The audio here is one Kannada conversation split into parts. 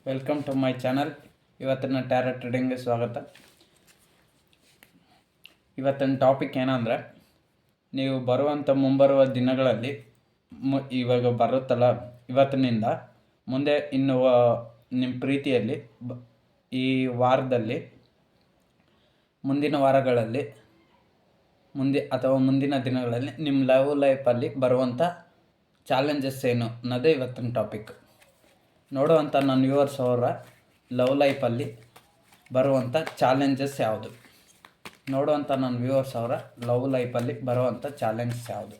Welcome to my channel. ಇವತ್ತಿನ ಟ್ಯಾರೆಟ್ ರೀಡಿಂಗ್ಗೆ ಸ್ವಾಗತ. ಇವತ್ತಿನ ಟಾಪಿಕ್ ಏನಂದರೆ, ನೀವು ಮುಂಬರುವ ದಿನಗಳಲ್ಲಿ ಇವಾಗ ಬರುತ್ತಲ್ಲ, ಇವತ್ತಿನಿಂದ ಮುಂದೆ ಇನ್ನು ನಿಮ್ಮ ಪ್ರೀತಿಯಲ್ಲಿ ಈ ವಾರದಲ್ಲಿ, ಮುಂದಿನ ವಾರಗಳಲ್ಲಿ, ಮುಂದಿನ ದಿನಗಳಲ್ಲಿ ನಿಮ್ಮ ಲವ್ ಲೈಫಲ್ಲಿ ಬರುವಂಥ ಚಾಲೆಂಜಸ್ ಏನು ಅನ್ನೋದೇ ಇವತ್ತಿನ ಟಾಪಿಕ್. ನೋಡುವಂಥ ನನ್ನ ವ್ಯೂವರ್ಸ್ ಅವರ ಲವ್ ಲೈಫಲ್ಲಿ ಬರುವಂಥ ಚಾಲೆಂಜಸ್ ಯಾವುದು? ನೋಡುವಂಥ ನನ್ನ ವ್ಯೂವರ್ಸ್ ಅವರ ಲವ್ ಲೈಫಲ್ಲಿ ಬರುವಂಥ ಚಾಲೆಂಜಸ್ ಯಾವುದು?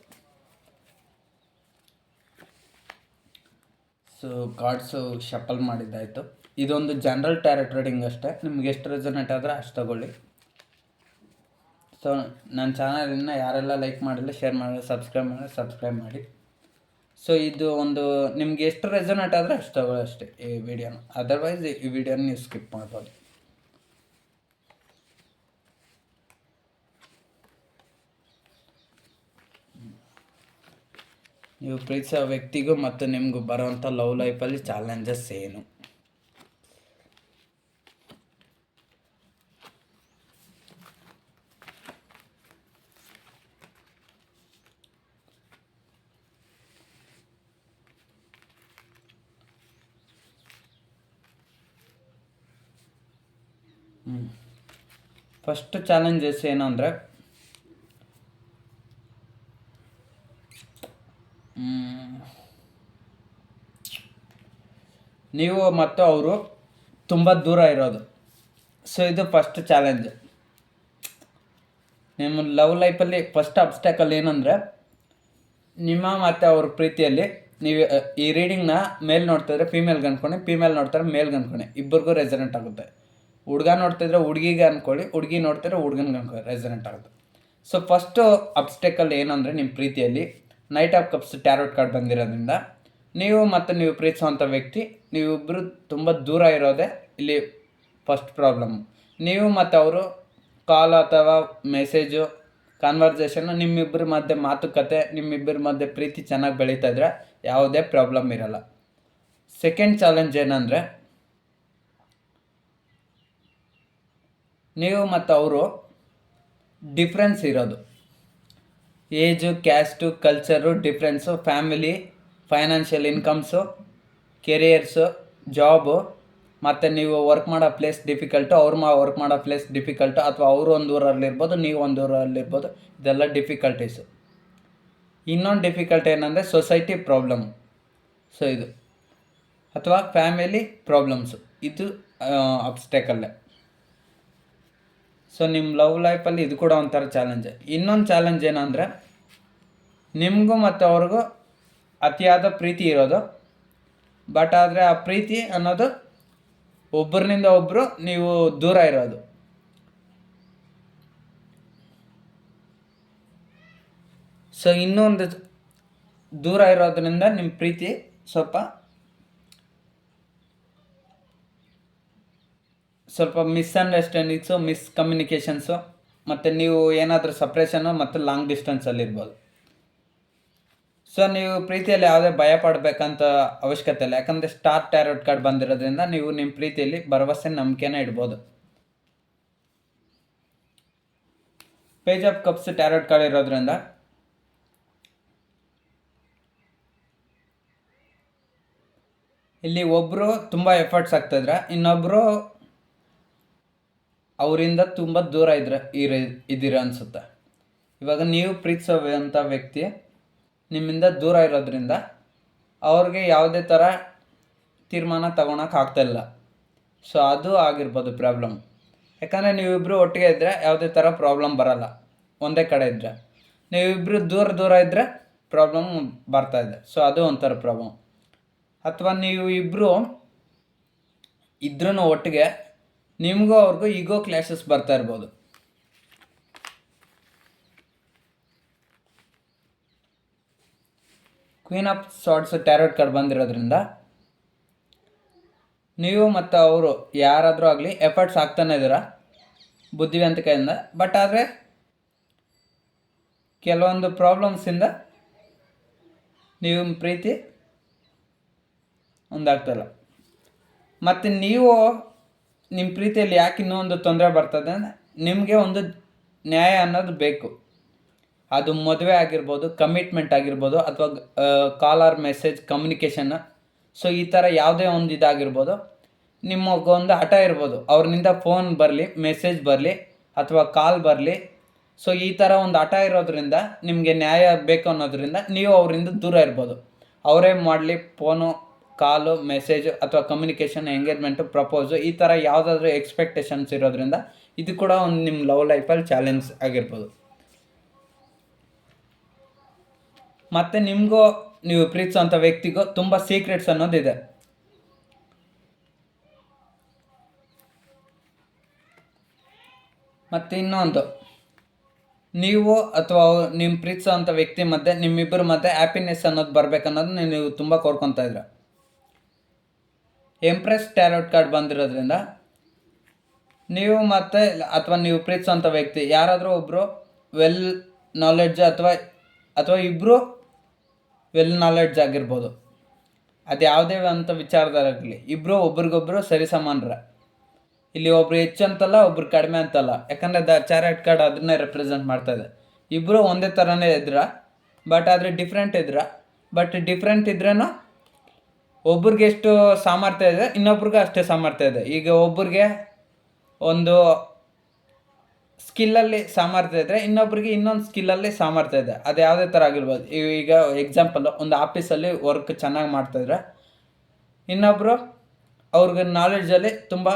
ಸೊ ಕಾರ್ಡ್ಸು ಶಫಲ್ ಮಾಡಿದ್ದಾಯಿತು. ಇದೊಂದು ಜನರಲ್ ಟ್ಯಾರೆಟ್ ರೀಡಿಂಗ್ ಅಷ್ಟೇ. ನಿಮ್ಗೆ ಎಷ್ಟು ರೆಸನೇಟ್ ಆದರೆ ಅಷ್ಟು ತಗೊಳ್ಳಿ. ಸೊ ನನ್ನ ಚಾನಲನ್ನು ಯಾರೆಲ್ಲ ಲೈಕ್ ಮಾಡಿಲ್ಲ, ಶೇರ್ ಮಾಡಿ, ಸಬ್ಸ್ಕ್ರೈಬ್ ಮಾಡಿ. ಸೊ ಇದು ಒಂದು ನಿಮ್ಗೆ ಎಷ್ಟು ರೆಸನೇಟ್ ಆದರೆ ಅಷ್ಟು ತಗೊಳ್ಳಿ ಅಷ್ಟೇ ಈ ವಿಡಿಯೋನ. ಅದರ್ವೈಸ್ ಈ ವಿಡಿಯೋನ ನೀವು ಸ್ಕಿಪ್ ಮಾಡ್ಬೋದು. ನೀವು ಪ್ರೀತಿಸೋ ವ್ಯಕ್ತಿಗೂ ಮತ್ತು ನಿಮಗೂ ಬರುವಂಥ ಲವ್ ಲೈಫಲ್ಲಿ ಚಾಲೆಂಜಸ್ ಏನು? ಫಸ್ಟ್ ಚಾಲೆಂಜಸ್ ಏನು ಅಂದರೆ, ನೀವು ಮತ್ತು ಅವರು ತುಂಬ ದೂರ ಇರೋದು. ಸೊ ಇದು ಫಸ್ಟ್ ಚಾಲೆಂಜ್. ನಿಮ್ಮ ಲವ್ ಲೈಫಲ್ಲಿ ಫಸ್ಟ್ ಅಬ್ಸ್ಟ್ಯಾಕಲ್ ಏನಂದರೆ, ನಿಮ್ಮ ಮತ್ತು ಅವ್ರ ಪ್ರೀತಿಯಲ್ಲಿ ನೀವು ಈ ರೀಡಿಂಗ್ನ ಮೇಲ್ ನೋಡ್ತಾಯಿದ್ರೆ ಫೀಮೇಲ್ಗೆ ಅಂದ್ಕೊಳ್ಳಿ, ಫೀಮೇಲ್ ನೋಡ್ತಾರೆ ಮೇಲ್ಗೆ ಅಂದ್ಕೊಳ್ಳಿ, ಇಬ್ಬರಿಗೂ ರೆಸನೆಂಟ್ ಆಗುತ್ತೆ. ಹುಡುಗ ನೋಡ್ತಿದ್ರೆ ಹುಡುಗಿಗೆ ಅಂದ್ಕೊಳ್ಳಿ, ಹುಡುಗಿ ನೋಡ್ತಿದ್ರೆ ಹುಡುಗನಿಗೆ ಅಂದ್ಕೊಳ್ಳಿ, ರೆಸನೆಂಟ್ ಆಗುತ್ತೆ. ಸೊ ಫಸ್ಟು ಅಬ್ಸ್ಟೆಕಲ್ ಏನಂದರೆ, ನಿಮ್ಮ ಪ್ರೀತಿಯಲ್ಲಿ knight of cups tarot card ಬಂದಿರೋದ್ರಿಂದ ನೀವು ಪ್ರೀತಿಸುವಂಥ ವ್ಯಕ್ತಿ ನೀವಿಬ್ಬರು ತುಂಬ ದೂರ ಇರೋದೇ ಇಲ್ಲಿ ಫಸ್ಟ್ ಪ್ರಾಬ್ಲಮ್. ನೀವು ಮತ್ತು ಅವರು ಕಾಲ್ ಅಥವಾ ಮೆಸೇಜು ಕಾನ್ವರ್ಸೇಷನ್ನು ನಿಮ್ಮಿಬ್ಬರ ಮಧ್ಯೆ ಮಾತುಕತೆ, ನಿಮ್ಮಿಬ್ಬರ ಮಧ್ಯೆ ಪ್ರೀತಿ ಚೆನ್ನಾಗಿ ಬೆಳೀತಾ ಇದ್ರೆ ಯಾವುದೇ ಪ್ರಾಬ್ಲಮ್ ಇರಲ್ಲ. ಸೆಕೆಂಡ್ ಚಾಲೆಂಜ್ ಏನಂದರೆ, ನೀವು ಮತ್ತು ಅವರು ಡಿಫ್ರೆನ್ಸ್ ಇರೋದು. Age, caste, culture difference, family, financial incomes, careers, job, ಮತ್ತು ನೀವು ವರ್ಕ್ ಮಾಡೋ ಪ್ಲೇಸ್ ಡಿಫಿಕಲ್ಟು, ವರ್ಕ್ ಮಾಡೋ ಪ್ಲೇಸ್ ಡಿಫಿಕಲ್ಟು, ಅಥವಾ ಅವರು ಒಂದು ಊರಲ್ಲಿರ್ಬೋದು, ನೀವು ಒಂದು ಊರಲ್ಲಿರ್ಬೋದು. ಇದೆಲ್ಲ ಡಿಫಿಕಲ್ಟೀಸು. ಇನ್ನೊಂದು ಡಿಫಿಕಲ್ಟ್ ಏನಂದರೆ ಸೊಸೈಟಿ ಪ್ರಾಬ್ಲಮ್. ಸೊ ಇದು ಅಥವಾ ಫ್ಯಾಮಿಲಿ ಪ್ರಾಬ್ಲಮ್ಸು, ಇದು ಅಬ್ಸ್ಟೆಕಲ್ಲೇ. ಸೊ ನಿಮ್ಮ ಲವ್ ಲೈಫಲ್ಲಿ ಇದು ಕೂಡ ಒಂಥರ ಚಾಲೆಂಜ್. ಇನ್ನೊಂದು ಚಾಲೆಂಜ್ ಏನಂದರೆ, ನಿಮಗೂ ಮತ್ತು ಅವ್ರಿಗೂ ಅತಿಯಾದ ಪ್ರೀತಿ ಇರೋದು. ಬಟ್ ಆದರೆ ಆ ಪ್ರೀತಿ ಅನ್ನೋದು ಒಬ್ಬರಿನಿಂದ ಒಬ್ಬರು ನೀವು ದೂರ ಇರೋದು. ಸೊ ಇನ್ನೊಂದು ದೂರ ಇರೋದ್ರಿಂದ ನಿಮ್ಮ ಪ್ರೀತಿ ಸ್ವಲ್ಪ ಮಿಸ್ಅಂಡರ್ಸ್ಟ್ಯಾಂಡಿಂಗ್ಸು, ಮಿಸ್ಕಮ್ಯುನಿಕೇಷನ್ಸು, ಮತ್ತು ನೀವು ಏನಾದರೂ ಸಪ್ರೇಷನ್ನು ಮತ್ತು ಲಾಂಗ್ ಡಿಸ್ಟೆನ್ಸಲ್ಲಿರ್ಬೋದು. ಸೊ ನೀವು ಪ್ರೀತಿಯಲ್ಲಿ ಯಾವುದೇ ಭಯ ಪಡಬೇಕಂತ ಅವಶ್ಯಕತೆ ಇಲ್ಲ. ಯಾಕಂದರೆ ಸ್ಟಾರ್ ಟ್ಯಾರೋಟ್ ಕಾರ್ಡ್ ಬಂದಿರೋದ್ರಿಂದ ನೀವು ನಿಮ್ಮ ಪ್ರೀತಿಯಲ್ಲಿ ಭರವಸೆ, ನಂಬಿಕೆನ ಇಡ್ಬೋದು. Page of cups tarot card ಇರೋದ್ರಿಂದ ಇಲ್ಲಿ ಒಬ್ಬರು ತುಂಬ ಎಫರ್ಟ್ಸ್ ಆಗ್ತಾಯಿದ್ರೆ ಇನ್ನೊಬ್ಬರು ಅವರಿಂದ ತುಂಬ ದೂರ ಇದ್ದೀರ ಅನಿಸುತ್ತೆ. ಇವಾಗ ನೀವು ಪ್ರೀತಿಸೋವಂಥ ವ್ಯಕ್ತಿ ನಿಮ್ಮಿಂದ ದೂರ ಇರೋದ್ರಿಂದ ಅವ್ರಿಗೆ ಯಾವುದೇ ಥರ ತೀರ್ಮಾನ ತಗೊಳಕ್ಕೆ ಆಗ್ತಾಯಿಲ್ಲ. ಸೊ ಅದು ಆಗಿರ್ಬೋದು ಪ್ರಾಬ್ಲಮ್. ಯಾಕಂದರೆ ನೀವಿಬ್ಬರು ಒಟ್ಟಿಗೆ ಇದ್ದರೆ ಯಾವುದೇ ಥರ ಪ್ರಾಬ್ಲಮ್ ಬರೋಲ್ಲ. ಒಂದೇ ಕಡೆ ಇದ್ದರೆ, ನೀವಿಬ್ಬರು ದೂರ ಇದ್ದರೆ ಪ್ರಾಬ್ಲಮ್ ಬರ್ತಾಯಿದೆ. ಸೊ ಅದು ಒಂಥರ ಪ್ರಾಬ್ಲಮ್. ಅಥವಾ ನೀವು ಇಬ್ಬರು ಇದ್ರೂ ಒಟ್ಟಿಗೆ ನಿಮಗೂ ಅವ್ರಿಗೂ ಈಗೋ ಕ್ಲಾಶಸ್ ಬರ್ತಾ ಇರ್ಬೋದು. ಕ್ವೀನ್ ಆಫ್ ಸಾರ್ಡ್ಸ್ ಟ್ಯಾರೋಟ್ ಕಾರ್ಡ್ ಬಂದಿರೋದ್ರಿಂದ ನೀವು ಮತ್ತು ಅವರು ಯಾರಾದರೂ ಆಗಲಿ ಎಫರ್ಟ್ಸ್ ಆಗ್ತಾನೆ ಇದ್ದೀರ ಬುದ್ಧಿವಂತಿಕೆಯಿಂದ. ಬಟ್ ಆದರೆ ಕೆಲವೊಂದು ಪ್ರಾಬ್ಲಮ್ಸಿಂದ ನೀವು ಪ್ರೀತಿ ಒಂದಾಗ್ತಾಯಿಲ್ಲ. ಮತ್ತು ನೀವು ನಿಮ್ಮ ಪ್ರೀತಿಯಲ್ಲಿ ಯಾಕೆ ಇನ್ನೂ ಒಂದು ತೊಂದರೆ ಬರ್ತದೆ ಅಂದರೆ ನಿಮಗೆ ಒಂದು ನ್ಯಾಯ ಅನ್ನೋದು ಬೇಕು. ಅದು ಮದುವೆ ಆಗಿರ್ಬೋದು, ಕಮಿಟ್ಮೆಂಟ್ ಆಗಿರ್ಬೋದು, ಅಥವಾ ಕಾಲ್ ಆರ್ ಮೆಸೇಜ್ ಕಮ್ಯುನಿಕೇಷನ್. ಸೊ ಈ ಥರ ಯಾವುದೇ ಒಂದು ಇದಾಗಿರ್ಬೋದು, ನಿಮಗೊಂದು ಹಠ ಇರ್ಬೋದು, ಅವ್ರನಿಂದ ಫೋನ್ ಬರಲಿ, ಮೆಸೇಜ್ ಬರಲಿ, ಅಥವಾ ಕಾಲ್ ಬರಲಿ. ಸೊ ಈ ಥರ ಒಂದು ಹಠ ಇರೋದ್ರಿಂದ ನಿಮಗೆ ನ್ಯಾಯ ಬೇಕು ಅನ್ನೋದ್ರಿಂದ ನೀವು ಅವರಿಂದ ದೂರ ಇರ್ಬೋದು. ಅವರೇ ಮಾಡಲಿ ಫೋನು, ಕಾಲು, ಮೆಸೇಜು, ಅಥವಾ ಕಮ್ಯುನಿಕೇಷನ್, ಎಂಗೇಜ್ಮೆಂಟು, ಪ್ರಪೋಸು, ಈ ಥರ ಯಾವುದಾದ್ರೂ ಎಕ್ಸ್ಪೆಕ್ಟೇಷನ್ಸ್ ಇರೋದ್ರಿಂದ ಇದು ಕೂಡ ಒಂದು ನಿಮ್ಮ ಲವ್ ಲೈಫಲ್ಲಿ ಚಾಲೆಂಜ್ ಆಗಿರ್ಬೋದು. ಮತ್ತು ನಿಮಗೂ ನೀವು ಪ್ರೀತಿಸೋಂಥ ವ್ಯಕ್ತಿಗೂ ತುಂಬ ಸೀಕ್ರೆಟ್ಸ್ ಅನ್ನೋದಿದೆ. ಮತ್ತು ಇನ್ನೊಂದು, ನೀವು ಅಥವಾ ನಿಮ್ಮ ಪ್ರೀತಿಸೋಂಥ ವ್ಯಕ್ತಿ ಮಧ್ಯೆ, ನಿಮ್ಮಿಬ್ಬರ ಮಧ್ಯೆ ಹ್ಯಾಪಿನೆಸ್ ಅನ್ನೋದು ಬರಬೇಕನ್ನೋದನ್ನ ನೀವು ತುಂಬ ಕೋರ್ಕೊತಾ ಇದ್ರ. ಎಂಪ್ರೆಸ್ ಟ್ಯಾರೋಟ್ ಕಾರ್ಡ್ ಬಂದಿರೋದ್ರಿಂದ ನೀವು ಮತ್ತು ಅಥವಾ ನೀವು ಪ್ರೀತಿಸೋಂಥ ವ್ಯಕ್ತಿ ಯಾರಾದರೂ ಒಬ್ಬರು ವೆಲ್ ನಾಲೆಡ್ಜ್ ಅಥವಾ ಇಬ್ಬರು ವೆಲ್ ನಾಲೆಡ್ಜ್ ಆಗಿರ್ಬೋದು. ಅದು ಯಾವುದೇ ಅಂತ ವಿಚಾರದಾಗಲಿ ಇಬ್ಬರು ಒಬ್ರಿಗೊಬ್ಬರು ಸರಿಸಮಾನರ. ಇಲ್ಲಿ ಒಬ್ರು ಹೆಚ್ಚು ಅಂತಲ್ಲ, ಒಬ್ರು ಕಡಿಮೆ ಅಂತಲ್ಲ. ಯಾಕಂದರೆ ಚಾರೆಟ್ ಕಾರ್ಡ್ ಅದನ್ನೇ ರೆಪ್ರೆಸೆಂಟ್ ಮಾಡ್ತಾಯಿದೆ. ಇಬ್ಬರು ಒಂದೇ ಥರನೇ ಇದ್ರ, ಬಟ್ ಆದರೆ ಡಿಫ್ರೆಂಟ್ ಬಟ್ ಡಿಫ್ರೆಂಟ್ ಇದ್ರೇನು ಒಬ್ರಿಗೆ ಎಷ್ಟು ಸಾಮರ್ಥ್ಯ ಇದೆ, ಇನ್ನೊಬ್ರಿಗೆ ಅಷ್ಟೇ ಸಾಮರ್ಥ್ಯ ಇದೆ. ಈಗ ಒಬ್ರಿಗೆ ಒಂದು ಸ್ಕಿಲ್ಲಲ್ಲಿ ಸಾಮರ್ಥ್ಯ ಇದ್ದರೆ ಇನ್ನೊಬ್ರಿಗೆ ಇನ್ನೊಂದು ಸ್ಕಿಲ್ಲಲ್ಲಿ ಸಾಮರ್ಥ್ಯ ಇದೆ. ಅದು ಯಾವುದೇ ಥರ ಆಗಿರ್ಬೋದು. ಈಗ ಎಕ್ಸಾಂಪಲ್, ಒಂದು ಆಫೀಸಲ್ಲಿ ವರ್ಕ್ ಚೆನ್ನಾಗಿ ಮಾಡ್ತಾಯಿದ್ರೆ ಇನ್ನೊಬ್ಬರು ಅವ್ರಿಗೆ ನಾಲೆಡ್ಜಲ್ಲಿ ತುಂಬ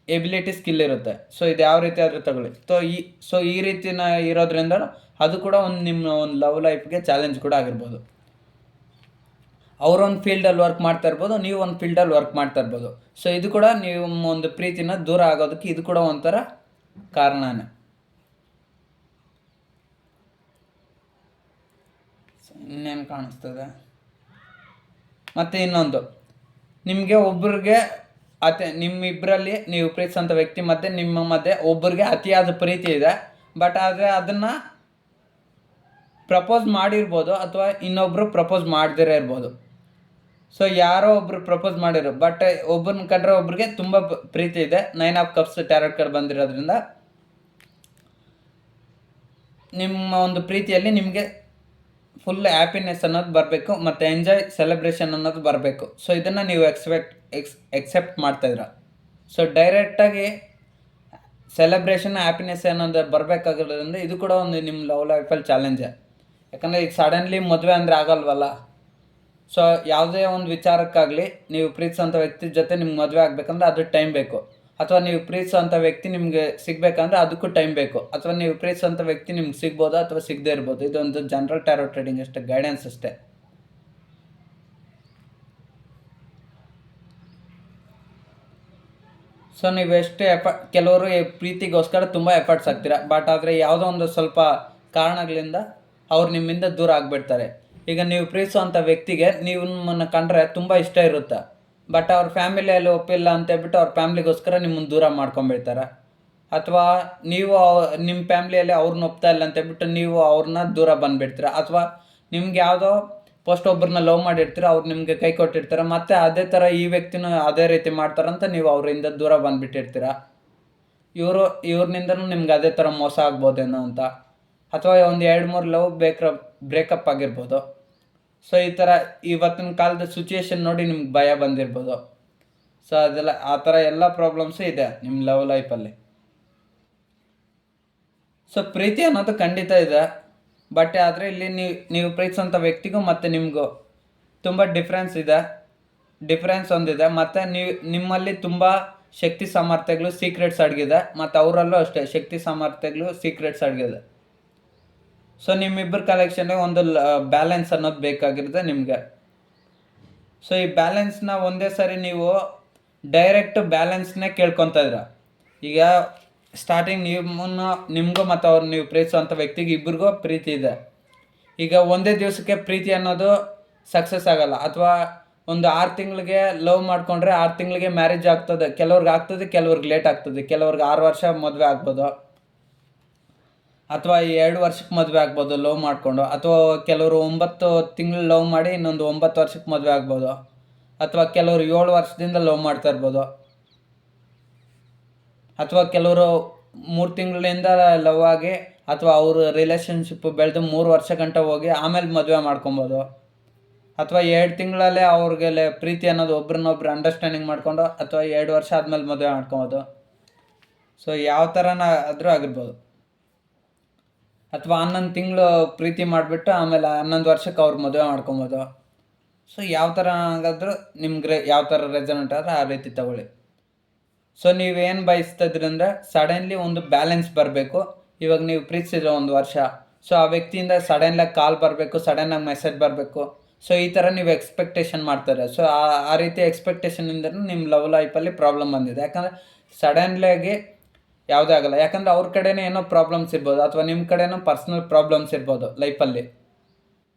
ಎಬಿಲಿಟಿ ಸ್ಕಿಲ್ ಇರುತ್ತೆ. ಸೊ ಇದು ಯಾವ ರೀತಿ ಆದರೂ ತಗೊಳ್ಳಿ. ಸೊ ಈ ರೀತಿನ ಇರೋದ್ರಿಂದ ಅದು ಕೂಡ ನಿಮ್ಮ ಒಂದು ಲವ್ ಲೈಫ್ಗೆ ಚಾಲೆಂಜ್ ಕೂಡ ಆಗಿರ್ಬೋದು. ಅವರೊಂದು ಫೀಲ್ಡಲ್ಲಿ ವರ್ಕ್ ಮಾಡ್ತಾ ಇರ್ಬೋದು, ನೀವು ಒಂದು ಫೀಲ್ಡಲ್ಲಿ ವರ್ಕ್ ಮಾಡ್ತಾ ಇರ್ಬೋದು. ಸೊ ಇದು ಕೂಡ ನೀವು ಒಂದು ಪ್ರೀತಿನ ದೂರ ಆಗೋದಕ್ಕೆ ಇದು ಕೂಡ ಒಂಥರ ಕಾರಣನೇ. ಇನ್ನೇನು ಕಾಣಿಸ್ತದೆ. ಮತ್ತು ಇನ್ನೊಂದು, ನಿಮಗೆ ಒಬ್ಬರಿಗೆ ನಿಮ್ಮಿಬ್ಬರಲ್ಲಿ ನೀವು ಪ್ರೀತಿಸೋಂಥ ವ್ಯಕ್ತಿ ಮತ್ತು ನಿಮ್ಮ ಮಧ್ಯೆ ಒಬ್ಬರಿಗೆ ಅತಿಯಾದ ಪ್ರೀತಿ ಇದೆ. ಬಟ್ ಆದರೆ ಅದನ್ನು ಪ್ರಪೋಸ್ ಮಾಡಿರ್ಬೋದು, ಅಥವಾ ಇನ್ನೊಬ್ಬರು ಪ್ರಪೋಸ್ ಮಾಡದಿರೇ ಇರ್ಬೋದು. ಸೊ ಯಾರೋ ಒಬ್ರು ಪ್ರಪೋಸ್ ಮಾಡಿರೋ, ಬಟ್ ಒಬ್ಬರನ್ನ ಕಂಡ್ರೆ ಒಬ್ರಿಗೆ ತುಂಬ ಪ್ರೀತಿ ಇದೆ. 9 ಆಫ್ ಕಪ್ಸ್ ಟ್ಯಾರೋಟ್ ಕಾರ್ಡ್ ಬಂದಿರೋದ್ರಿಂದ ನಿಮ್ಮ ಒಂದು ಪ್ರೀತಿಯಲ್ಲಿ ನಿಮಗೆ ಫುಲ್ ಹ್ಯಾಪಿನೆಸ್ ಅನ್ನೋದು ಬರಬೇಕು, ಮತ್ತು ಎಂಜಾಯ್ ಸೆಲೆಬ್ರೇಷನ್ ಅನ್ನೋದು ಬರಬೇಕು. ಸೊ ಇದನ್ನು ನೀವು ಎಕ್ಸೆಪ್ಟ್ ಮಾಡ್ತಾಯಿದ್ರ. ಸೊ ಡೈರೆಕ್ಟಾಗಿ ಸೆಲೆಬ್ರೇಷನ್, ಹ್ಯಾಪಿನೆಸ್ ಅನ್ನೋದು ಬರಬೇಕಾಗಿರೋದ್ರಿಂದ ಇದು ಕೂಡ ಒಂದು ನಿಮ್ಮ ಲವ್ ಲೈಫಲ್ಲಿ ಚಾಲೆಂಜೇ. ಯಾಕಂದರೆ ಈಗ ಸಡನ್ಲಿ ಮದುವೆ ಅಂದರೆ ಆಗಲ್ವಲ್ಲ. ಸೊ ಯಾವುದೇ ಒಂದು ವಿಚಾರಕ್ಕಾಗಲಿ ನೀವು ಪ್ರೀತಿಸೋಂಥ ವ್ಯಕ್ತಿ ಜೊತೆ ನಿಮ್ಗೆ ಮದುವೆ ಆಗಬೇಕಂದ್ರೆ ಅದು ಟೈಮ್ ಬೇಕು. ಅಥವಾ ನೀವು ಪ್ರೀತಿಸೋಂಥ ವ್ಯಕ್ತಿ ನಿಮಗೆ ಸಿಗಬೇಕಂದ್ರೆ ಅದಕ್ಕೂ ಟೈಮ್ ಬೇಕು. ಅಥವಾ ನೀವು ಪ್ರೀತಿಸೋಂಥ ವ್ಯಕ್ತಿ ನಿಮ್ಗೆ ಸಿಗ್ಬೋದು ಅಥವಾ ಸಿಗದೇ ಇರ್ಬೋದು. ಇದೊಂದು ಜನರಲ್ ಟ್ಯಾರೋ ಟ್ರೇಡಿಂಗ್ ಅಷ್ಟೇ, ಗೈಡೆನ್ಸ್ ಅಷ್ಟೇ. ಸೊ ನೀವು ಎಷ್ಟು ಕೆಲವರು ಪ್ರೀತಿಗೋಸ್ಕರ ತುಂಬ ಎಫರ್ಟ್ಸ್ ಹಾಕ್ತೀರ, ಬಟ್ ಆದರೆ ಯಾವುದೋ ಒಂದು ಸ್ವಲ್ಪ ಕಾರಣಗಳಿಂದ ಅವ್ರು ನಿಮ್ಮಿಂದ ದೂರ ಆಗಿಬಿಡ್ತಾರೆ. ಈಗ ನೀವು ಪ್ರೀತಿಸೋಂಥ ವ್ಯಕ್ತಿಗೆ ನೀವು ನಿಮ್ಮನ್ನು ಕಂಡ್ರೆ ತುಂಬ ಇಷ್ಟ ಇರುತ್ತೆ, ಬಟ್ ಅವ್ರ ಫ್ಯಾಮಿಲಿಯಲ್ಲಿ ಒಪ್ಪಿಲ್ಲ ಅಂತೇಳ್ಬಿಟ್ಟು ಅವ್ರ ಫ್ಯಾಮ್ಲಿಗೋಸ್ಕರ ನಿಮ್ಮನ್ನು ದೂರ ಮಾಡ್ಕೊಂಬಿಡ್ತಾರೆ. ಅಥವಾ ನೀವು ನಿಮ್ಮ ಫ್ಯಾಮ್ಲಿಯಲ್ಲಿ ಅವ್ರನ್ನ ಒಪ್ತಾ ಇಲ್ಲ ಅಂತೇಳ್ಬಿಟ್ಟು ನೀವು ಅವ್ರನ್ನ ದೂರ ಬಂದುಬಿಡ್ತೀರ. ಅಥವಾ ನಿಮ್ಗೆ ಯಾವುದೋ ಫಸ್ಟ್ ಒಬ್ಬರನ್ನ ಲವ್ ಮಾಡಿರ್ತೀರ, ಅವ್ರು ನಿಮಗೆ ಕೈ ಕೊಟ್ಟಿರ್ತಾರೆ, ಮತ್ತು ಅದೇ ಥರ ಈ ವ್ಯಕ್ತಿನೂ ಅದೇ ರೀತಿ ಮಾಡ್ತಾರಂತ ನೀವು ಅವರಿಂದ ದೂರ ಬಂದುಬಿಟ್ಟಿರ್ತೀರ. ಇವ್ರನಿಂದನೂ ನಿಮ್ಗೆ ಅದೇ ಥರ ಮೋಸ ಆಗ್ಬೋದೇನೋ ಅಂತ. ಅಥವಾ ಒಂದು 2-3 ಲವ್ ಬ್ರೇಕಪ್ ಆಗಿರ್ಬೋದು. ಸೊ ಈ ಥರ ಇವತ್ತಿನ ಕಾಲದ ಸಿಚುಯೇಷನ್ ನೋಡಿ ನಿಮ್ಗೆ ಭಯ ಬಂದಿರ್ಬೋದು. ಸೊ ಅದೆಲ್ಲ ಆ ಥರ ಎಲ್ಲ ಪ್ರಾಬ್ಲಮ್ಸು ಇದೆ ನಿಮ್ಮ ಲವ್ ಲೈಫಲ್ಲಿ. ಸೊ ಪ್ರೀತಿ ಅನ್ನೋದು ಖಂಡಿತ ಇದೆ, ಬಟ್ ಆದರೆ ಇಲ್ಲಿ ನೀವು ಪ್ರೀತಿಸೋಂಥ ವ್ಯಕ್ತಿಗೂ ಮತ್ತು ನಿಮಗೂ ತುಂಬ ಡಿಫ್ರೆನ್ಸ್ ಒಂದಿದೆ. ಮತ್ತು ನಿಮ್ಮಲ್ಲಿ ತುಂಬ ಶಕ್ತಿ ಸಾಮರ್ಥ್ಯಗಳು, ಸೀಕ್ರೆಟ್ಸ್ ಅಡಗಿದೆ, ಮತ್ತು ಅವರಲ್ಲೂ ಅಷ್ಟೇ ಶಕ್ತಿ ಸಾಮರ್ಥ್ಯಗಳು, ಸೀಕ್ರೆಟ್ಸ್ ಅಡಗಿದೆ. ಸೊ ನಿಮ್ಮಿಬ್ಬರ ಕಲೆಕ್ಷನ್ಗೆ ಒಂದು ಬ್ಯಾಲೆನ್ಸ್ ಅನ್ನೋದು ಬೇಕಾಗಿರುತ್ತೆ ನಿಮಗೆ. ಸೊ ಈ ಬ್ಯಾಲೆನ್ಸ್ನ ಒಂದೇ ಸರಿ ನೀವು ಡೈರೆಕ್ಟ್ ಬ್ಯಾಲೆನ್ಸ್ನೇ ಕೇಳ್ಕೊತಾ ಇದ್ದೀರ. ಈಗ ಸ್ಟಾರ್ಟಿಂಗ್ ನಿಮಗೂ ಮತ್ತು ನೀವು ಪ್ರೀತಿಸೋಂಥ ವ್ಯಕ್ತಿಗೆ ಇಬ್ಬರಿಗೂ ಪ್ರೀತಿ ಇದೆ. ಈಗ ಒಂದೇ ದಿವಸಕ್ಕೆ ಪ್ರೀತಿ ಅನ್ನೋದು ಸಕ್ಸಸ್ ಆಗಲ್ಲ. ಅಥವಾ ಒಂದು 6 ತಿಂಗಳಿಗೆ ಲವ್ ಮಾಡಿಕೊಂಡ್ರೆ 6 ತಿಂಗಳಿಗೆ ಮ್ಯಾರೇಜ್ ಆಗ್ತದೆ. ಕೆಲವ್ರಿಗೆ ಆಗ್ತದೆ, ಕೆಲವ್ರಿಗೆ ಲೇಟ್ ಆಗ್ತದೆ. ಕೆಲವ್ರಿಗೆ 6 ವರ್ಷ ಮದುವೆ ಆಗ್ಬೋದು, ಅಥವಾ 2 ವರ್ಷಕ್ಕೆ ಮದುವೆ ಆಗ್ಬೋದು ಲವ್ ಮಾಡಿಕೊಂಡು. ಅಥವಾ ಕೆಲವರು 9 ತಿಂಗಳು ಲವ್ ಮಾಡಿ ಇನ್ನೊಂದು 9 ವರ್ಷಕ್ಕೆ ಮದುವೆ ಆಗ್ಬೋದು. ಅಥವಾ ಕೆಲವರು 7 ವರ್ಷದಿಂದ ಲವ್ ಮಾಡ್ತಾ ಇರ್ಬೋದು, ಅಥವಾ ಕೆಲವರು 3 ತಿಂಗಳಿಂದ ಲವ್ ಆಗಿ ಅಥವಾ ಅವ್ರ ರಿಲೇಷನ್ಶಿಪ್ ಬೆಳೆದು 3 ವರ್ಷ ಗಂಟ ಹೋಗಿ ಆಮೇಲೆ ಮದುವೆ ಮಾಡ್ಕೊಬೋದು, ಅಥವಾ 2 ತಿಂಗಳಲ್ಲೇ ಅವ್ರಿಗೆ ಪ್ರೀತಿ ಅನ್ನೋದು ಒಬ್ರನ್ನೊಬ್ರು ಅಂಡರ್ಸ್ಟ್ಯಾಂಡಿಂಗ್ ಮಾಡ್ಕೊಂಡು ಅಥವಾ 2 ವರ್ಷ ಆದಮೇಲೆ ಮದುವೆ ಮಾಡ್ಕೊಬೋದು. ಸೊ ಯಾವ ಥರನ ಆದರೂ ಆಗಿರ್ಬೋದು. ಅಥವಾ 11 ತಿಂಗಳು ಪ್ರೀತಿ ಮಾಡಿಬಿಟ್ಟು ಆಮೇಲೆ 11 ವರ್ಷಕ್ಕೆ ಅವ್ರು ಮದುವೆ ಮಾಡ್ಕೊಬೋದು. ಸೊ ಯಾವ ಥರ ಆಗಾದರೂ ನಿಮ್ಗೆ ಯಾವ ಥರ ರೆಸನೆಂಟ್ ಆದರೆ ಆ ರೀತಿ ತಗೊಳ್ಳಿ. ಸೊ ನೀವೇನು ಬಯಸ್ತಿದ್ರಿ ಅಂದರೆ ಸಡನ್ಲಿ ಒಂದು ಬ್ಯಾಲೆನ್ಸ್ ಬರಬೇಕು. ಇವಾಗ ನೀವು ಪ್ರೀತಿಸಿದ್ರೆ 1 ವರ್ಷ, ಸೊ ಆ ವ್ಯಕ್ತಿಯಿಂದ ಸಡನ್ಲಾಗಿ ಕಾಲ್ ಬರಬೇಕು, ಸಡನ್ನಾಗಿ ಮೆಸೇಜ್ ಬರಬೇಕು. ಸೊ ಈ ಥರ ನೀವು ಎಕ್ಸ್ಪೆಕ್ಟೇಷನ್ ಮಾಡ್ತಾರೆ. ಸೊ ಆ ರೀತಿ ಎಕ್ಸ್ಪೆಕ್ಟೇಷನಿಂದ ನಿಮ್ಮ ಲವ್ ಲೈಫಲ್ಲಿ ಪ್ರಾಬ್ಲಮ್ ಬಂದಿದೆ. ಯಾಕಂದರೆ ಸಡನ್ಲಾಗಿ ಯಾವುದೇ ಆಗಲ್ಲ. ಯಾಕಂದರೆ ಅವ್ರ ಕಡೆನೇ ಏನೋ ಪ್ರಾಬ್ಲಮ್ಸ್ ಇರ್ಬೋದು, ಅಥವಾ ನಿಮ್ಮ ಕಡೆನೋ ಪರ್ಸ್ನಲ್ ಪ್ರಾಬ್ಲಮ್ಸ್ ಇರ್ಬೋದು ಲೈಫಲ್ಲಿ.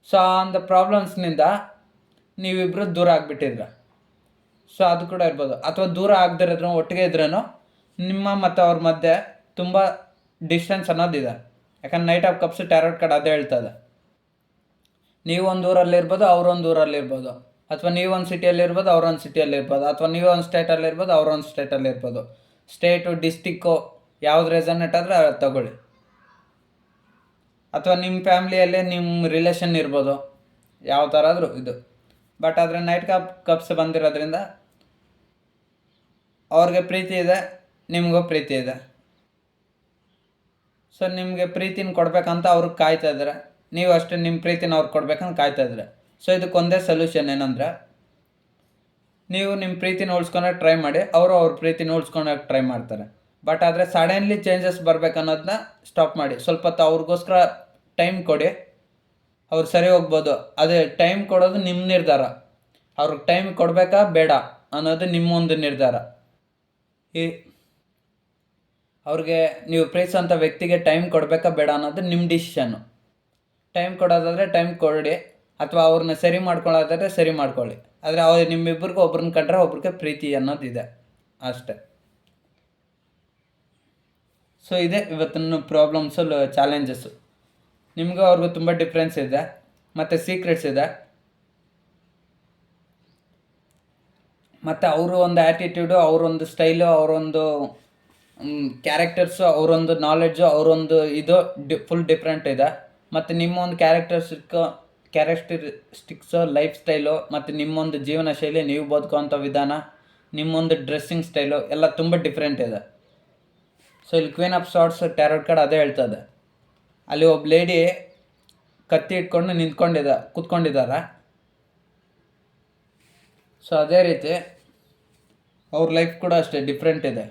ಸೊ ಆ ಒಂದು ಪ್ರಾಬ್ಲಮ್ಸ್ನಿಂದ ನೀವಿಬ್ಬರು ದೂರ ಆಗಿಬಿಟ್ಟಿದ್ರ. ಸೊ ಅದು ಕೂಡ ಇರ್ಬೋದು. ಅಥವಾ ದೂರ ಆಗದಿರೋದ್ರೂ ಒಟ್ಟಿಗೆ ಇದ್ರೂ ನಿಮ್ಮ ಮತ್ತು ಅವ್ರ ಮಧ್ಯೆ ತುಂಬ ಡಿಸ್ಟೆನ್ಸ್ ಅನ್ನೋದಿದೆ. ಯಾಕಂದ್ರೆ knight of cups tarot card ಅದೇ ಹೇಳ್ತದೆ. ನೀವು ಒಂದು ಊರಲ್ಲಿರ್ಬೋದು, ಅವರೊಂದು ಊರಲ್ಲಿರ್ಬೋದು, ಅಥವಾ ನೀವೊಂದು ಸಿಟಿಯಲ್ಲಿರ್ಬೋದು, ಅವರೊಂದು ಸಿಟಿಯಲ್ಲಿರ್ಬೋದು, ಅಥವಾ ನೀವೊಂದು ಸ್ಟೇಟಲ್ಲಿರ್ಬೋದು, ಅವರೊಂದು ಸ್ಟೇಟಲ್ಲಿರ್ಬೋದು. ಸ್ಟೇಟು, ಡಿಸ್ಟಿಕ್ಕು ಯಾವ್ದು ರೆಸನೇಟ್ ಆದರೆ ತಗೊಳ್ಳಿ. ಅಥವಾ ನಿಮ್ಮ ಫ್ಯಾಮ್ಲಿಯಲ್ಲೇ ನಿಮ್ಮ ರಿಲೇಷನ್ ಇರ್ಬೋದು, ಯಾವ ಥರ ಆದರೂ ಇದು. ಬಟ್ ಆದರೆ ನೈಟ್ ಕಪ್ಸ್ ಬಂದಿರೋದ್ರಿಂದ ಅವ್ರಿಗೆ ಪ್ರೀತಿ ಇದೆ, ನಿಮಗೂ ಪ್ರೀತಿ ಇದೆ. ಸೊ ನಿಮಗೆ ಪ್ರೀತಿನ ಕೊಡಬೇಕಂತ ಅವ್ರಿಗೆ ಕಾಯ್ತಾ ಇದ್ದಾರೆ, ನೀವು ಅಷ್ಟೇ ನಿಮ್ಮ ಪ್ರೀತಿನ ಅವ್ರಿಗೆ ಕೊಡ್ಬೇಕಂತ ಕಾಯ್ತಾ ಇದ್ದಾರೆ. ಸೊ ಇದಕ್ಕೊಂದೇ ಸೊಲ್ಯೂಷನ್ ಏನಂದರೆ, ನೀವು ನಿಮ್ಮ ಪ್ರೀತಿನ ಉಳಿಸ್ಕೊಳಕ್ಕೆ ಟ್ರೈ ಮಾಡಿ, ಅವರು ಅವ್ರ ಪ್ರೀತಿನ ಉಳಿಸ್ಕೊಳಕ್ಕೆ ಟ್ರೈ ಮಾಡ್ತಾರೆ. ಬಟ್ ಆದರೆ ಸಡನ್ಲಿ ಚೇಂಜಸ್ ಬರ್ಬೇಕನ್ನೋದನ್ನ ಸ್ಟಾಪ್ ಮಾಡಿ. ಸ್ವಲ್ಪ ಹೊತ್ತು ಅವ್ರಿಗೋಸ್ಕರ ಟೈಮ್ ಕೊಡಿ, ಅವ್ರು ಸರಿ ಹೋಗ್ಬೋದು. ಅದೇ ಟೈಮ್ ಕೊಡೋದು ನಿಮ್ಮ ನಿರ್ಧಾರ. ಅವ್ರಿಗೆ ಟೈಮ್ ಕೊಡಬೇಕಾ ಬೇಡ ಅನ್ನೋದು ನಿಮ್ಮೊಂದು ನಿರ್ಧಾರ. ಅವ್ರಿಗೆ ನೀವು ಪ್ರೀತಿಸೋಂಥ ವ್ಯಕ್ತಿಗೆ ಟೈಮ್ ಕೊಡಬೇಕಾ ಬೇಡ ಅನ್ನೋದು ನಿಮ್ಮ ಡಿಸಿಷನ್ನು. ಟೈಮ್ ಕೊಡೋದಾದರೆ ಟೈಮ್ ಕೊಡಿ, ಅಥವಾ ಅವ್ರನ್ನ ಸರಿ ಮಾಡ್ಕೊಳ್ಳೋದಾದರೆ ಸರಿ ಮಾಡ್ಕೊಳ್ಳಿ. ಆದರೆ ಅವ್ರು ನಿಮ್ಮಿಬ್ಬರಿಗೂ ಒಬ್ರನ್ನ ಕಂಡ್ರೆ ಒಬ್ರಿಗೆ ಪ್ರೀತಿ ಅನ್ನೋದಿದೆ ಅಷ್ಟೆ. ಸೊ ಇದೇ ಇವತ್ತಿನ ಪ್ರಾಬ್ಲಮ್ಸು, ಚಾಲೆಂಜಸ್ಸು. ನಿಮಗೂ ಅವ್ರಿಗೂ ತುಂಬ ಡಿಫ್ರೆನ್ಸ್ ಇದೆ ಮತ್ತು ಸೀಕ್ರೆಟ್ಸ್ ಇದೆ. ಮತ್ತು ಅವರು ಒಂದು ಆ್ಯಟಿಟ್ಯೂಡು, ಅವರೊಂದು ಸ್ಟೈಲು, ಅವರೊಂದು ಕ್ಯಾರೆಕ್ಟರ್ಸು, ಅವರೊಂದು ನಾಲೆಡ್ಜು, ಅವರೊಂದು ಇದು ಫುಲ್ ಡಿಫ್ರೆಂಟ್ ಇದೆ. ಮತ್ತು ನಿಮ್ಮೊಂದು ಕ್ಯಾರೆಕ್ಟರಿಸ್ಟಿಕ್ಸು, ಲೈಫ್ ಸ್ಟೈಲು, ಮತ್ತು ನಿಮ್ಮೊಂದು ಜೀವನ ಶೈಲಿ, ನೀವು ಬದುಕುವಂಥ ವಿಧಾನ, ನಿಮ್ಮೊಂದು ಡ್ರೆಸ್ಸಿಂಗ್ ಸ್ಟೈಲು ಎಲ್ಲ ತುಂಬ ಡಿಫ್ರೆಂಟ್ ಇದೆ. ಸೊ ಇಲ್ಲಿ queen of swords tarot card ಅದೇ ಹೇಳ್ತದೆ. ಅಲ್ಲಿ ಒಬ್ಬ ಲೇಡಿ ಕತ್ತಿ ಇಟ್ಕೊಂಡು ಕೂತ್ಕೊಂಡಿದ್ದಾರೆ. ಸೊ ಅದೇ ರೀತಿ ಅವ್ರ ಲೈಫ್ ಕೂಡ ಅಷ್ಟೇ ಡಿಫ್ರೆಂಟ್ ಇದೆ.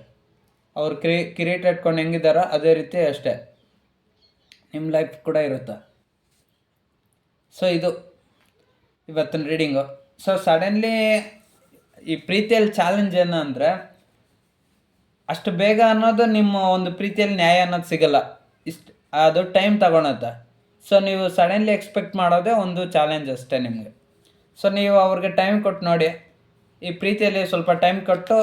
ಅವ್ರು ಕಿರೀಟ ಇಟ್ಕೊಂಡು ಹೆಂಗಿದ್ದಾರೋ ಅದೇ ರೀತಿ ಅಷ್ಟೇ ನಿಮ್ಮ ಲೈಫ್ ಕೂಡ ಇರುತ್ತೆ. ಸೊ ಇದು ಇವತ್ತಿನ ರೀಡಿಂಗು. ಸೊ ಸಡನ್ಲಿ ಈ ಪ್ರೀತಿಯಲ್ಲಿ ಚಾಲೆಂಜ್ ಏನು ಅಂದರೆ, ಅಷ್ಟು ಬೇಗ ಅನ್ನೋದು ನಿಮ್ಮ ಒಂದು ಪ್ರೀತಿಯಲ್ಲಿ ನ್ಯಾಯ ಅನ್ನೋದು ಸಿಗಲ್ಲ. ಅದು ಟೈಮ್ ತಗೊಳುತ್ತೆ. ಸೊ ನೀವು ಸಡನ್ಲಿ ಎಕ್ಸ್ಪೆಕ್ಟ್ ಮಾಡೋದೇ ಒಂದು ಚಾಲೆಂಜ್ ಅಷ್ಟೇ ನಿಮಗೆ. ಸೊ ನೀವು ಅವ್ರಿಗೆ ಟೈಮ್ ಕೊಟ್ಟು ನೋಡಿ. ಈ ಪ್ರೀತಿಯಲ್ಲಿ ಸ್ವಲ್ಪ ಟೈಮ್ ಕೊಟ್ಟು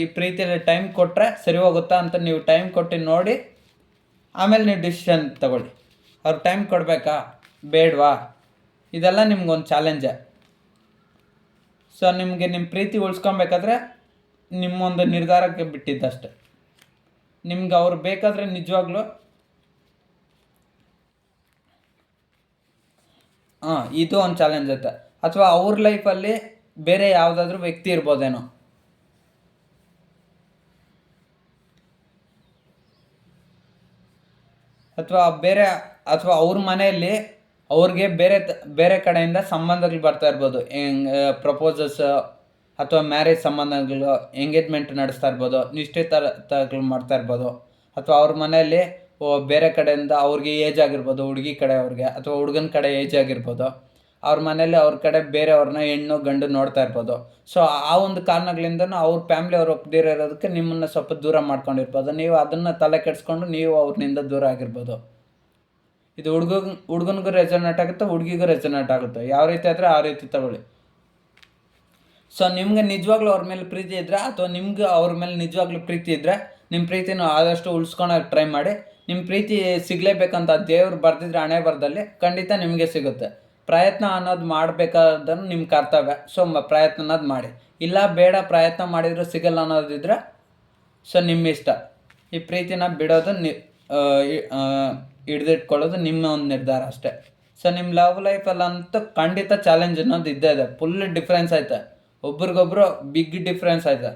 ಈ ಪ್ರೀತಿಯಲ್ಲಿ ಟೈಮ್ ಕೊಟ್ಟರೆ ಸರಿ ಹೋಗುತ್ತಾ ಅಂತ ನೀವು ಟೈಮ್ ಕೊಟ್ಟು ನೋಡಿ, ಆಮೇಲೆ ನೀವು ಡಿಸಿಷನ್ ತಗೊಳ್ಳಿ. ಅವ್ರು ಟೈಮ್ ಕೊಡಬೇಕಾ ಬೇಡವಾ, ಇದೆಲ್ಲ ನಿಮ್ಗೊಂದು ಚಾಲೆಂಜೇ. ಸೊ ನಿಮಗೆ ನಿಮ್ಮ ಪ್ರೀತಿ ಉಳಿಸ್ಕೊಬೇಕಾದ್ರೆ ನಿಮ್ಮೊಂದು ನಿರ್ಧಾರಕ್ಕೆ ಬಿಟ್ಟಿದ್ದಷ್ಟೆ. ನಿಮ್ಗೆ ಅವ್ರು ಬೇಕಾದರೆ ನಿಜವಾಗ್ಲೂ ಇದು ಒಂದು ಚಾಲೆಂಜ್ ಐತೆ. ಅಥವಾ ಅವ್ರ ಲೈಫಲ್ಲಿ ಬೇರೆ ಯಾವುದಾದ್ರೂ ವ್ಯಕ್ತಿ ಇರ್ಬೋದೇನೋ. ಅಥವಾ ಅವ್ರ ಮನೆಯಲ್ಲಿ ಅವ್ರಿಗೆ ಬೇರೆ ಕಡೆಯಿಂದ ಸಂಬಂಧಗಳು ಬರ್ತಾ ಇರ್ಬೋದು. ಪ್ರಪೋಸಸ್ ಅಥವಾ ಮ್ಯಾರೇಜ್ ಸಂಬಂಧಗಳು, ಎಂಗೇಜ್ಮೆಂಟ್ ನಡೆಸ್ತಾ ಇರ್ಬೋದು, ನಿಶ್ಚಿತಾರ್ಥಗಳು ಮಾಡ್ತಾ ಇರ್ಬೋದು. ಅಥವಾ ಅವ್ರ ಮನೆಯಲ್ಲಿ ಬೇರೆ ಕಡೆಯಿಂದ ಅವ್ರಿಗೆ ಏಜ್ ಆಗಿರ್ಬೋದು, ಹುಡುಗಿ ಕಡೆ ಅವ್ರಿಗೆ, ಅಥವಾ ಹುಡುಗನ ಕಡೆ ಏಜ್ ಆಗಿರ್ಬೋದು. ಅವ್ರ ಮನೇಲಿ ಅವ್ರ ಕಡೆ ಬೇರೆಯವ್ರನ್ನ ಹೆಣ್ಣು ಗಂಡು ನೋಡ್ತಾ ಇರ್ಬೋದು. ಸೊ ಆ ಒಂದು ಕಾರಣಗಳಿಂದನೂ ಅವ್ರ ಫ್ಯಾಮ್ಲಿ ಅವ್ರು ಒಪ್ಪದಿರೋದಕ್ಕೆ ನಿಮ್ಮನ್ನು ಸ್ವಲ್ಪ ದೂರ ಮಾಡ್ಕೊಂಡಿರ್ಬೋದು. ನೀವು ಅದನ್ನು ತಲೆ ಕೆಡಿಸ್ಕೊಂಡು ನೀವು ಅವ್ರನಿಂದ ದೂರ ಆಗಿರ್ಬೋದು. ಇದು ಹುಡುಗನಿಗೂ ರೆಸನೇಟ್ ಆಗುತ್ತೆ, ಹುಡುಗಿಗೂ ರೆಸನೇಟ್ ಆಗುತ್ತೆ. ಯಾವ ರೀತಿ ಆದರೆ ಆ ರೀತಿ ತಗೊಳ್ಳಿ. ಸೊ ನಿಮ್ಗೆ ನಿಜವಾಗ್ಲೂ ಅವ್ರ ಮೇಲೆ ಪ್ರೀತಿ ಇದ್ದರೆ, ಅಥವಾ ನಿಮ್ಗೆ ಅವ್ರ ಮೇಲೆ ನಿಜವಾಗ್ಲೂ ಪ್ರೀತಿ ಇದ್ದರೆ, ನಿಮ್ಮ ಪ್ರೀತಿನ ಆದಷ್ಟು ಉಳಿಸ್ಕೊಳಕ್ಕೆ ಟ್ರೈ ಮಾಡಿ. ನಿಮ್ಮ ಪ್ರೀತಿ ಸಿಗಲೇಬೇಕಂತ ದೇವ್ರು ಬರ್ದಿದ್ರೆ ಹಣೆ ಬರದಲ್ಲಿ ಖಂಡಿತ ನಿಮಗೆ ಸಿಗುತ್ತೆ. ಪ್ರಯತ್ನ ಅನ್ನೋದು ಮಾಡಬೇಕಾದನ್ನು ನಿಮ್ಮ ಕರ್ತವ್ಯ. ಸೊ ಪ್ರಯತ್ನ ಅನ್ನೋದು ಮಾಡಿ. ಇಲ್ಲ ಬೇಡ ಪ್ರಯತ್ನ ಮಾಡಿದರೂ ಸಿಗಲ್ಲ ಅನ್ನೋದಿದ್ರೆ ಸೊ ನಿಮ್ಮ ಇಷ್ಟ. ಈ ಪ್ರೀತಿನ ಬಿಡೋದು ಹಿಡಿದಿಟ್ಕೊಳ್ಳೋದು ನಿಮ್ಮ ಒಂದು ನಿರ್ಧಾರ ಅಷ್ಟೇ. ಸೊ ನಿಮ್ಮ ಲವ್ ಲೈಫಲ್ಲಂತೂ ಖಂಡಿತ ಚಾಲೆಂಜ್ ಅನ್ನೋದು ಇದ್ದೇ ಇದೆ. ಫುಲ್ ಡಿಫ್ರೆನ್ಸ್ ಐತೆ, ಒಬ್ರಿಗೊಬ್ರು ಬಿಗ್ ಡಿಫ್ರೆನ್ಸ್ ಐತೆ.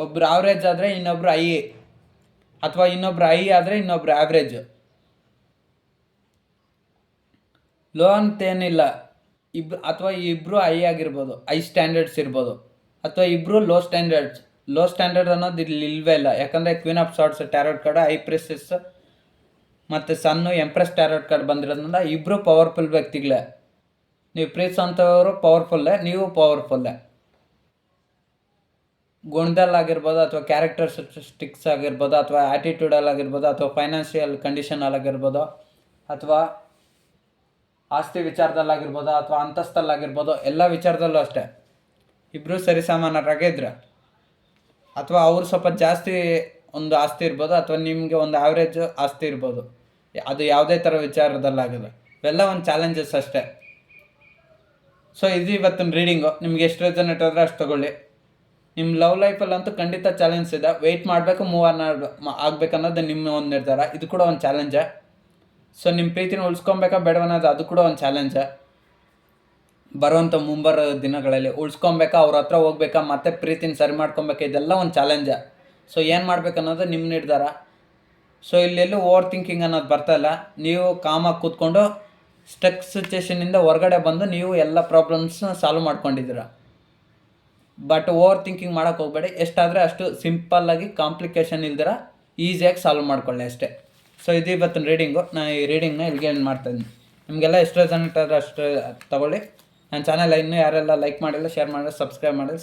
ಒಬ್ರು ಆವ್ರೇಜ್ ಆದರೆ ಇನ್ನೊಬ್ರು ಐ, ಅಥವಾ ಇನ್ನೊಬ್ರು ಐ ಆದರೆ ಇನ್ನೊಬ್ರು ಆವ್ರೇಜ್. ಲೋ ಅಂತೇನಿಲ್ಲ, ಅಥವಾ ಇಬ್ಬರು ಐ ಆಗಿರ್ಬೋದು, ಐ ಸ್ಟ್ಯಾಂಡರ್ಡ್ಸ್ ಇರ್ಬೋದು, ಅಥವಾ ಇಬ್ಬರು ಲೋ ಸ್ಟ್ಯಾಂಡರ್ಡ್ ಅನ್ನೋದು ಇಲ್ಲಿ ಇಲ್ವೇ ಇಲ್ಲ. ಯಾಕಂದರೆ queen of swords tarot card, high priestess ಮತ್ತು ಸನ್ನು ಎಂಪ್ರೆಸ್ ಟ್ಯಾರೋಟ್ ಕಾರ್ಡ್ ಬಂದಿರೋದ್ರಿಂದ ಇಬ್ಬರು ಪವರ್ಫುಲ್ ವ್ಯಕ್ತಿಗಳೇ. ನೀವು ಪ್ರೀತಿಸೋಂಥವ್ರು ಪವರ್ಫುಲ್ಲೇ, ನೀವು ಪವರ್ಫುಲ್ಲೇ. ಗುಣದಲ್ಲಾಗಿರ್ಬೋದು, ಅಥವಾ ಕ್ಯಾರೆಕ್ಟರಿಸ್ಟಿಕ್ಸ್ ಆಗಿರ್ಬೋದು, ಅಥವಾ ಆ್ಯಟಿಟ್ಯೂಡಲ್ಲಾಗಿರ್ಬೋದು, ಅಥವಾ ಫೈನಾನ್ಷಿಯಲ್ ಕಂಡೀಷನಲ್ಲಾಗಿರ್ಬೋದು, ಅಥವಾ ಆಸ್ತಿ ವಿಚಾರದಲ್ಲಾಗಿರ್ಬೋದು, ಅಥವಾ ಅಂತಸ್ತಲ್ಲಾಗಿರ್ಬೋದು, ಎಲ್ಲ ವಿಚಾರದಲ್ಲೂ ಅಷ್ಟೇ ಇಬ್ಬರು ಸರಿಸಮಾನರಾಗೇ ಇದ್ರೆ, ಅಥವಾ ಅವ್ರು ಸ್ವಲ್ಪ ಜಾಸ್ತಿ ಒಂದು ಆಸ್ತಿ ಇರ್ಬೋದು, ಅಥವಾ ನಿಮಗೆ ಒಂದು ಆವ್ರೇಜ್ ಆಸ್ತಿ ಇರ್ಬೋದು, ಅದು ಯಾವುದೇ ಥರ ವಿಚಾರದಲ್ಲಾಗಿದೆ, ಇವೆಲ್ಲ ಒಂದು ಚಾಲೆಂಜಸ್ ಅಷ್ಟೇ. ಸೊ ಇದು ಇವತ್ತಿನ ರೀಡಿಂಗು. ನಿಮ್ಗೆ ಎಷ್ಟು ರೆಸನೇಟ್ ಆದರೆ ಅಷ್ಟು ತೊಗೊಳ್ಳಿ. ನಿಮ್ಮ ಲವ್ ಲೈಫಲ್ಲಂತೂ ಖಂಡಿತ ಚಾಲೆಂಜ್ ಇದೆ. ವೆಯ್ಟ್ ಮಾಡಬೇಕು, ಮೂವ್ ಆಗಬೇಕನ್ನೋದು ನಿಮ್ಮ ಒಂದು ನಿರ್ಧಾರ. ಇದು ಕೂಡ ಒಂದು ಚಾಲೆಂಜೇ. ಸೊ ನಿಮ್ಮ ಪ್ರೀತಿನ ಉಳಿಸ್ಕೊಬೇಕಾ ಬೇಡವನ್ನೋದು ಅದು ಕೂಡ ಒಂದು ಚಾಲೆಂಜೇ. ಬರುವಂಥ ಮುಂಬರೋ ದಿನಗಳಲ್ಲಿ ಉಳಿಸ್ಕೊಬೇಕಾ, ಅವ್ರ ಹತ್ರ ಹೋಗ್ಬೇಕಾ, ಮತ್ತೆ ಪ್ರೀತಿನ ಸರಿ ಮಾಡ್ಕೊಬೇಕಾ, ಇದೆಲ್ಲ ಒಂದು ಚಾಲೆಂಜೇ. ಸೊ ಏನು ಮಾಡ್ಬೇಕನ್ನೋದು ನಿಮ್ಮ ನಿರ್ಧಾರ. ಸೊ ಇಲ್ಲೆಲ್ಲೂ ಓವರ್ ಥಿಂಕಿಂಗ್ ಅನ್ನೋದು ಬರ್ತಾಯಿಲ್ಲ. ನೀವು ಕಾಮಾಗಿ ಕೂತ್ಕೊಂಡು ಸ್ಟಕ್ ಸಿಚುವೇಷನಿಂದ ಹೊರಗಡೆ ಬಂದು ನೀವು ಎಲ್ಲ ಪ್ರಾಬ್ಲಮ್ಸ್ನ ಸಾಲ್ವ್ ಮಾಡ್ಕೊಂಡಿದ್ದೀರ. ಬಟ್ ಓವರ್ ಥಿಂಕಿಂಗ್ ಮಾಡೋಕ್ಕೆ ಹೋಗಬೇಡಿ. ಎಷ್ಟಾದರೆ ಅಷ್ಟು ಸಿಂಪಲ್ಲಾಗಿ ಕಾಂಪ್ಲಿಕೇಶನ್ ಇಲ್ದಿರ ಈಸಿಯಾಗಿ ಸಾಲ್ವ್ ಮಾಡ್ಕೊಳ್ಳಿ ಅಷ್ಟೇ. ಸೊ ಇದು ಇವತ್ತಿನ ರೀಡಿಂಗು. ನಾನು ಈ ರೀಡಿಂಗ್ನ ಇಲ್ಲಿಗೆ ಏನು ಮಾಡ್ತಾಯಿದ್ದೀನಿ. ನಿಮಗೆಲ್ಲ ಎಷ್ಟು ರೆಸನೇಟ್ ಆದರೆ ಅಷ್ಟು ತಗೊಳ್ಳಿ. ನನ್ನ ಚಾನೆಲ್ ಇನ್ನೂ ಯಾರೆಲ್ಲ ಲೈಕ್ ಮಾಡಿಲ್ಲ, ಶೇರ್ ಮಾಡಿಲ್ಲ, ಸಬ್ಸ್ಕ್ರೈಬ್ ಮಾಡಿ.